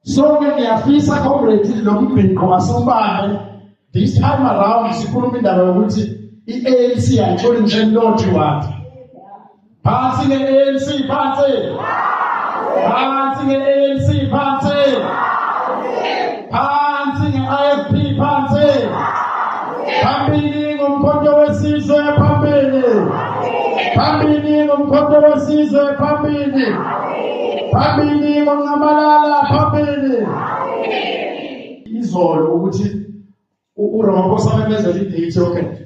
So ngiyafisa comrade lo mbhinqo asubambe this time around sikhuluma indaba yokuthi i-ANC ayitholi nje lodge wathi phansi nge-ANC phansi phansi nge-ANC phansi phansi nge-IFP phansi phambili ngomkhonto wesizwe phambili phambili ngomkhonto wesizwe phambili phambili ngomnqamalala phambili izolo ukuthi uRamaphosa amemezela idate yokhetho.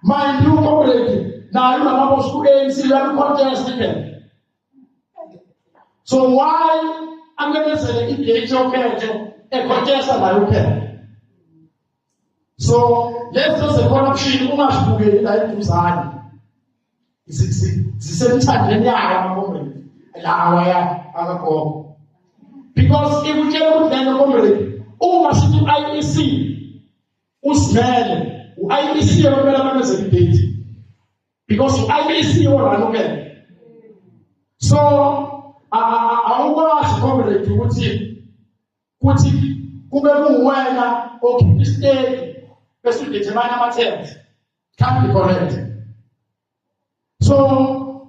Mind you, comrade, now uRamaphosa ku-ANC uyalu-contest ikhetho. So why amemezele idate yokhetho e-contesta nayo ukhetho? So let's just a corruption ungashibukeli la eduzane. Zisemthandeni yayo ama-comrade lawa ya akagogo. Because if utshela ukuthi lento comrade uma sithi u-IEC usimele u-IEC yomele amemezela idate because u-IEC orana ukhetho. So awukwazi comrade ukuthi kube kuwena okhipha isiteki bese udetermine ama-terms. Can't be correct. So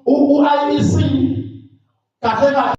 u-IEC kahle kahle